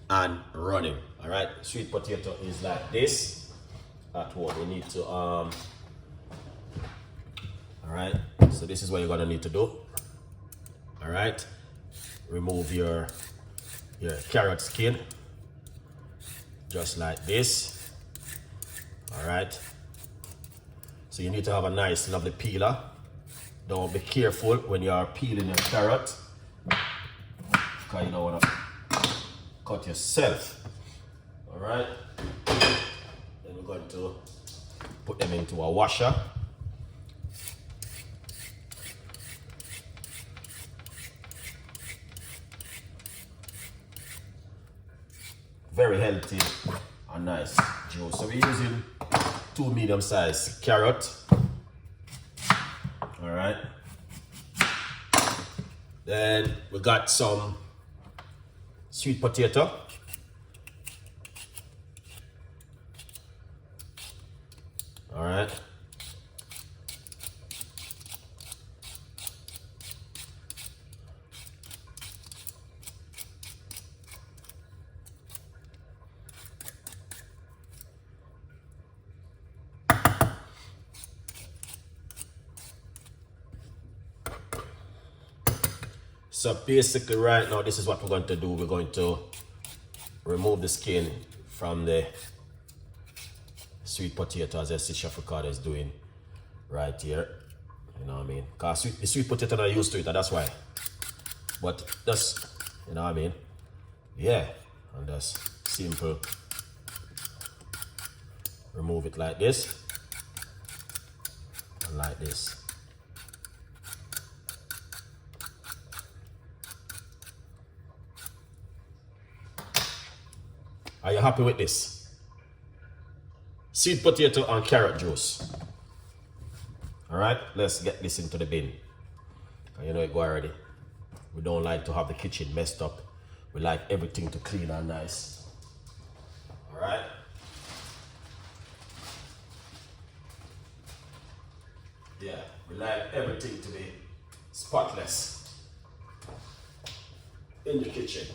and running. All right, sweet potato is like this. At what we need to all right, so this is what you're gonna need to do. All right, remove your carrot skin just like this. All right, so you need to have a nice lovely peeler. Don't be careful when you are peeling your carrot, because you don't want to cut yourself. All right, then we're going to put them into a washer. Very healthy and nice juice. So we're using 2 medium-sized carrots. All right. Then we got some sweet potato. All right. So basically right now, this is what we're going to do. We're going to remove the skin from the sweet potato, as I see Chef Ricardo is doing right here. You know what I mean? Because the sweet potato not used to it, and that's why. But that's, you know what I mean? Yeah, and that's simple. Remove it like this, and like this. Are you happy with this? Sweet potato and carrot juice. All right, let's get this into the bin. You know it go already. We don't like to have the kitchen messed up. We like everything to clean and nice. All right. Yeah, we like everything to be spotless in the kitchen.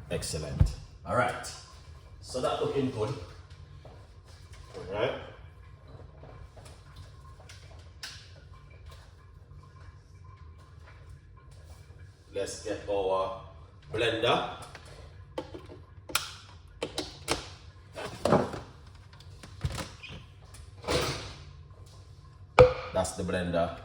Excellent. All right. So that looking good. All right. Let's get our blender. That's the blender.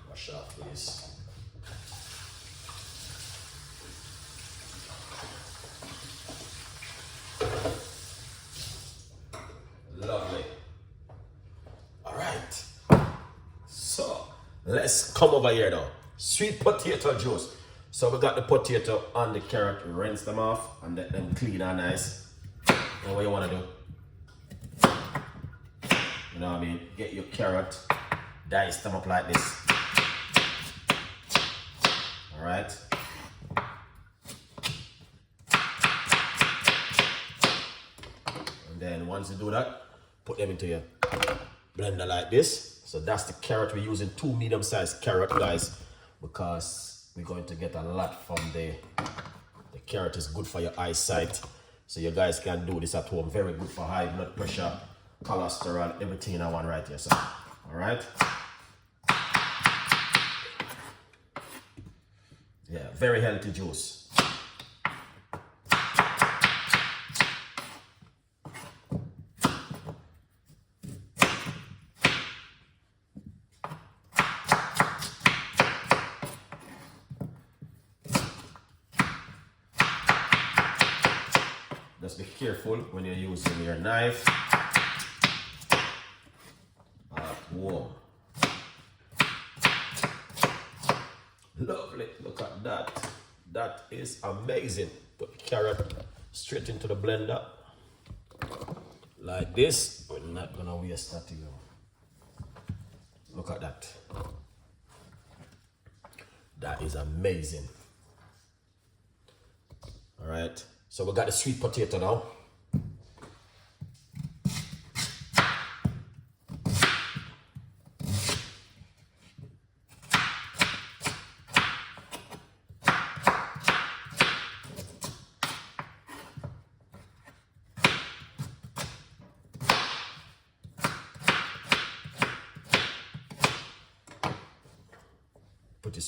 Wash off these. Lovely. All right. So let's come over here now. Sweet potato juice. So we got the potato and the carrot, rinse them off and let them clean and nice. And what you want to do, you know what I mean? Get your carrot, dice them up like this. All right. And then once you do that, put them into your blender like this. So that's the carrot. We're using 2 medium-sized carrot, guys, because we're going to get a lot from the carrot. Is good for your eyesight, so you guys can do this at home. Very good for high blood pressure, cholesterol, everything in one right here. So all right, yeah, very healthy juice. Just be careful when you're using your knife. Whoa. Lovely, look at that. That is amazing. Put the carrot straight into the blender. Like this. We're not gonna waste that, you know. Look at that. That is amazing. All right. So we got the sweet potato now.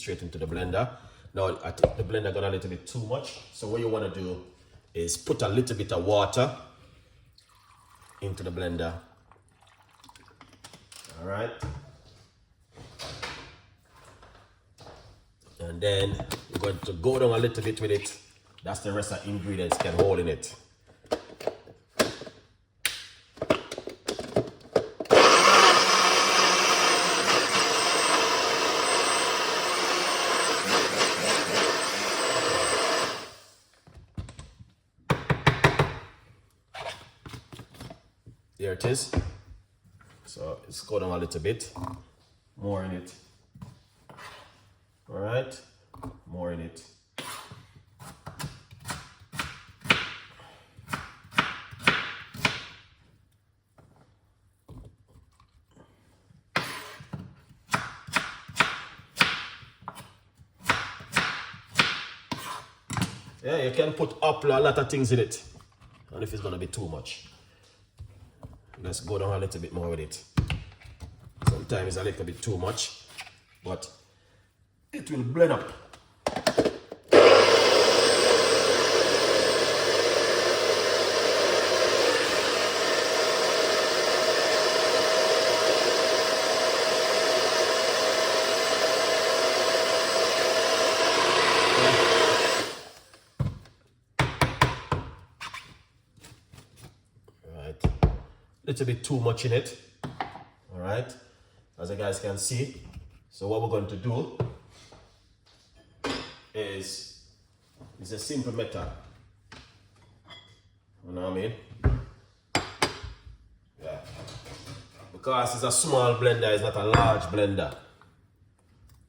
straight into the blender. Now I think the blender got a little bit too much. So what you want to do is put a little bit of water into the blender. All right. And then you're going to go down a little bit with it. That's the rest of the ingredients can hold in it. There it is. So it's go down a little bit. More in it. All right. More in it. Yeah, you can put up a lot of things in it. And if it's gonna be too much, let's go down a little bit more with it. Sometimes it's a little bit too much, but it will blend up. Little bit too much in it. All right, as you guys can see. So what we're going to do is a simple method. You know what I mean? Yeah. Because it's a small blender, it's not a large blender.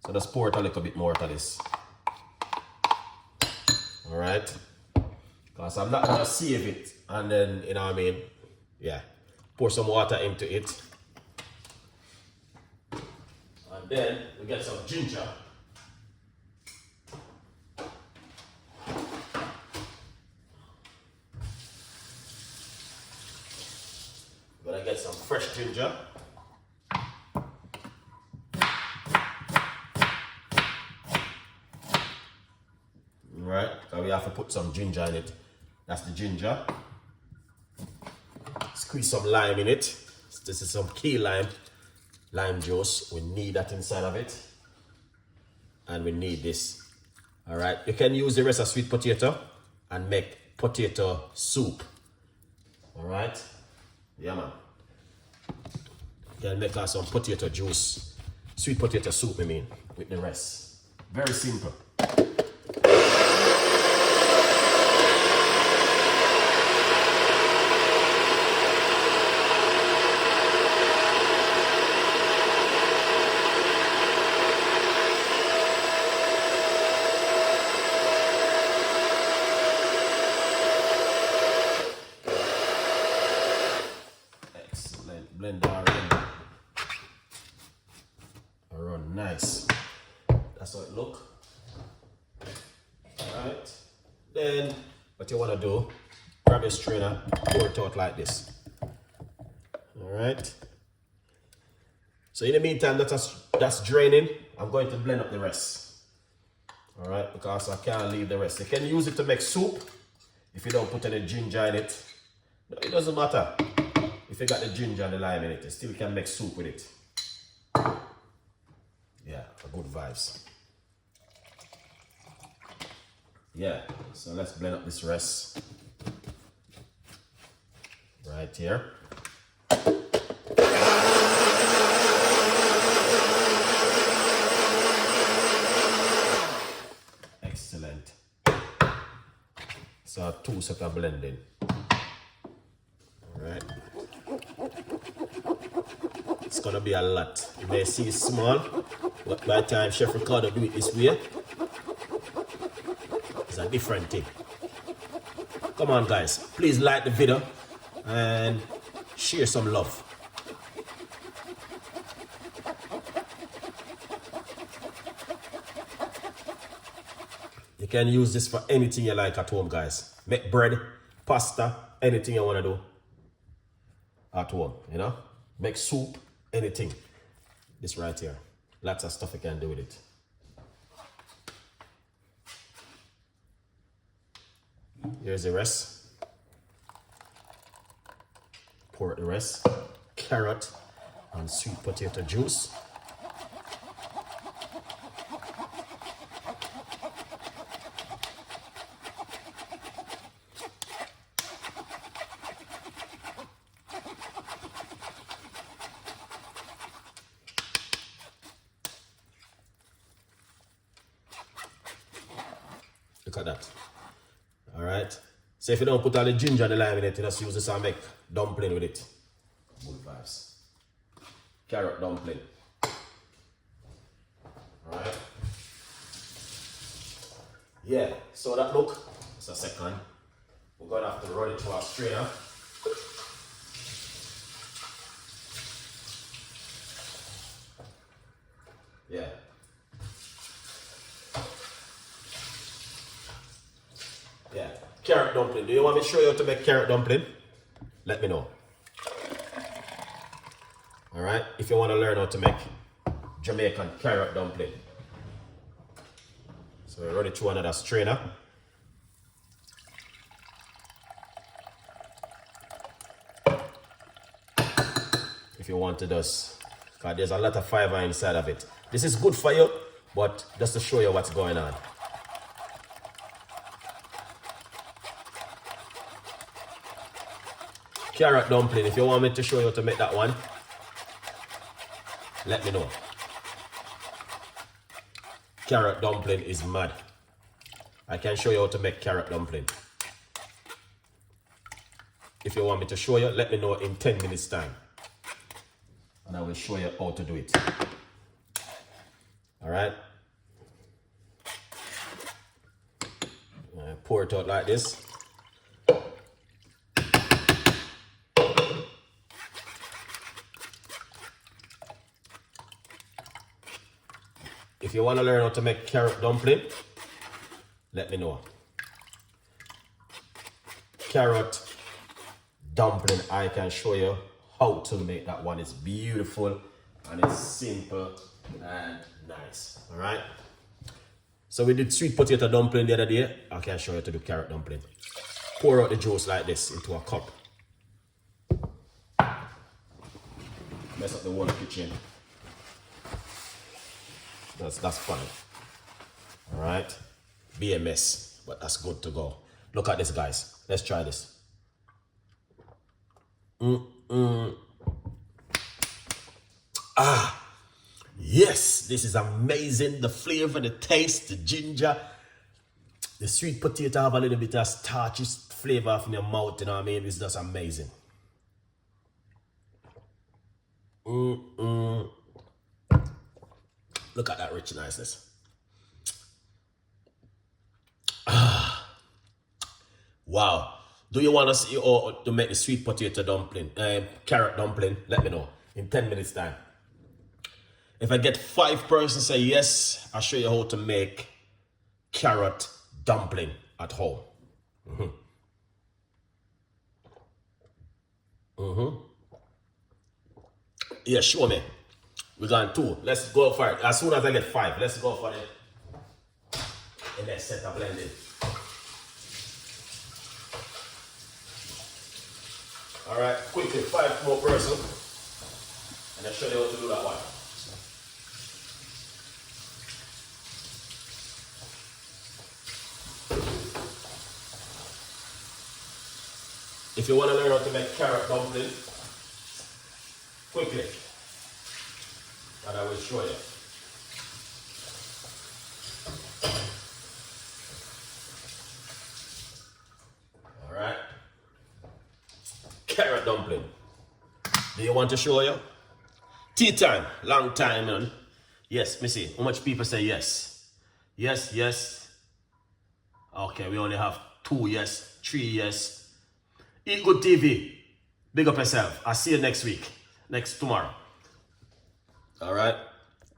So just pour it a little bit more of this. All right. Because I'm not gonna save it and then, you know what I mean? Yeah. Pour some water into it. And then we get some ginger. We're gonna get some fresh ginger. Alright, so we have to put some ginger in it. That's the ginger. Squeeze some lime in it. This is some key lime juice. We need that inside of it. And we need this. All right, you can use the rest of sweet potato and make potato soup. All right, yeah man. You can make some potato juice, sweet potato soup I mean, with the rest. Very simple. Blend around nice. That's how it look. Alright. Then what you want to do, grab your strainer, pour it out like this. Alright. So in the meantime that's draining, I'm going to blend up the rest. Alright, because I can't leave the rest. You can use it to make soup if you don't put any ginger in it. No, it doesn't matter. If you got the ginger and the lime in it, you still can make soup with it. Yeah, for good vibes. Yeah, so let's blend up this rest. Right here. Excellent. So 2 sets of blending. Alright. It's gonna be a lot. You may see it's small, but by the time Chef Ricardo do it this way, it's a different thing. Come on guys, please like the video and share some love. You can use this for anything you like at home guys. Make bread, pasta, anything you wanna do at home, you know? Make soup, anything. This right here. Lots of stuff you can do with it. Here's the rest. Pour out the rest. Carrot and sweet potato juice. Look at that. Alright. So if you don't put all the ginger and the lime in it, you just use this and make dumpling with it. Good vibes. Carrot dumpling. Alright. Yeah, so that look. Just a second. We're gonna have to run it through our strainer. Yeah. Yeah, carrot dumpling. Do you want me to show you how to make carrot dumpling? Let me know. Alright, if you want to learn how to make Jamaican carrot dumpling. So we run it through another strainer. If you want to just, because there's a lot of fiber inside of it. This is good for you, but just to show you what's going on. Carrot dumpling, if you want me to show you how to make that one, let me know. Carrot dumpling is mad. I can show you how to make carrot dumpling. If you want me to show you, let me know in 10 minutes time. And I will show you how to do it. Alright? Pour it out like this. If you want to learn how to make carrot dumpling, let me know. Carrot dumpling, I can show you how to make that one. It's beautiful and it's simple and nice. Alright? So we did sweet potato dumpling the other day. I can show you how to do carrot dumpling. Pour out the juice like this into a cup. Mess up the whole kitchen. That's fine. Alright? Be a mess, but that's good to go. Look at this, guys. Let's try this. Ah, yes, this is amazing. The flavor, the taste, the ginger, the sweet potato have a little bit of starchy flavor in your mouth, you know what I mean? It's just amazing. Look at that rich niceness. Ah, wow. Do you want to see or to make the sweet potato dumpling, carrot dumpling? Let me know in 10 minutes time. If I get 5 persons say yes, I'll show you how to make carrot dumpling at home. Yeah, show me. We got 2. Let's go for it. As soon as I get 5, let's go for it. And let's set up blending. Alright, quickly, 5 more person. And I'll show you how to do that one. If you want to learn how to make carrot dumpling, quickly, and I will show you. Alright. Carrot dumpling. Do you want to show you? Tea time, long time, man. Yes, me see. How much people say yes? Yes, yes. Okay, we only have 2 yes, 3 yes. Eat Good TV. Big up yourself. I'll see you next week. Tomorrow. Alright.